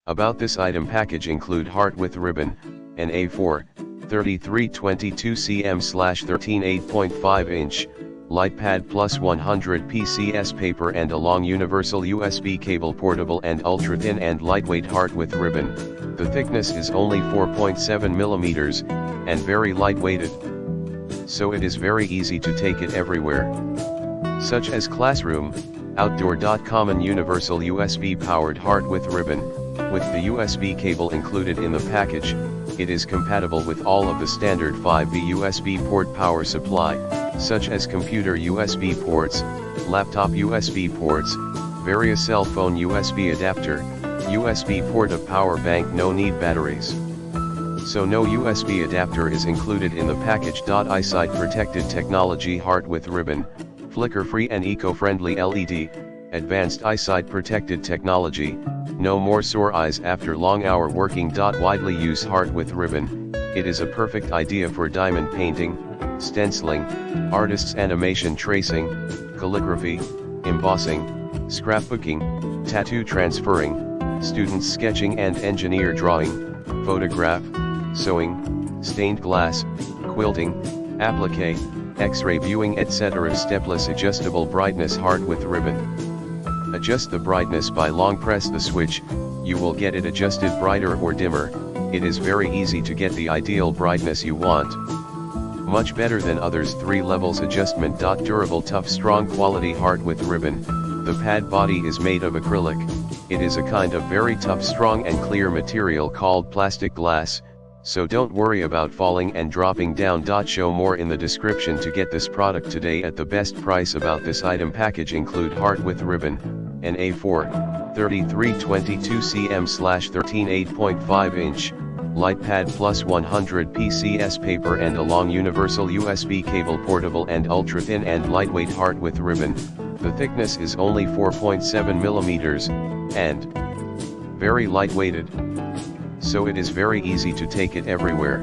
About this item package include heart with ribbon, an A4, 3322 cm/13 8.5 inch, light pad plus 100 PCS paper and a long universal USB cable, portable and ultra thin and lightweight heart with ribbon. The thickness is only 4.7 millimeters, and very lightweighted. So it is very easy to take it everywhere. Such as classroom, outdoor. Common universal USB powered heart with ribbon, with the USB cable included in the package. It is compatible with all of the standard 5V USB port power supply, such as computer USB ports, laptop USB ports, various cell phone USB adapter, USB port of power bank. No need batteries. So no USB adapter is included in the package. Eyesight protected technology heart with ribbon, flicker free and eco-friendly LED, advanced eyesight protected technology, no more sore eyes after long hour working. Widely used heart with ribbon, it is a perfect idea for diamond painting, stenciling, artists animation tracing, calligraphy, embossing, scrapbooking, tattoo transferring, students sketching and engineer drawing, photograph, sewing, stained glass, quilting, applique, X-ray viewing etc. Stepless adjustable brightness heart with ribbon. Adjust the brightness by long press the switch, you will get it adjusted brighter or dimmer. It is very easy to get the ideal brightness you want. Much better than others. 3 levels adjustment. Durable tough strong quality heart with ribbon. The pad body is made of acrylic. It is a kind of very tough strong and clear material called plastic glass, so don't worry about falling and dropping down. Show more in the description to get this product today at the best price. About this item package include heart with ribbon, an A4, 3322 cm/13 8.5 inch, light pad plus 100 PCS paper and a long universal USB cable, portable and ultra thin and lightweight heart with ribbon. The thickness is only 4.7 millimeters, and very lightweighted. So it is very easy to take it everywhere.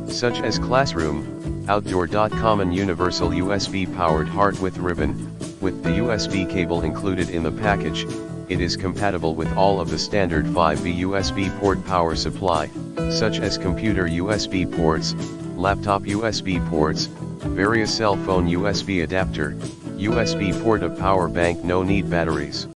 Such as classroom, outdoor. Common universal USB powered heart with ribbon, with the USB cable included in the package. It is compatible with all of the standard 5V USB port power supply, such as computer USB ports, laptop USB ports, various cell phone USB adapter, USB port of power bank. No need batteries.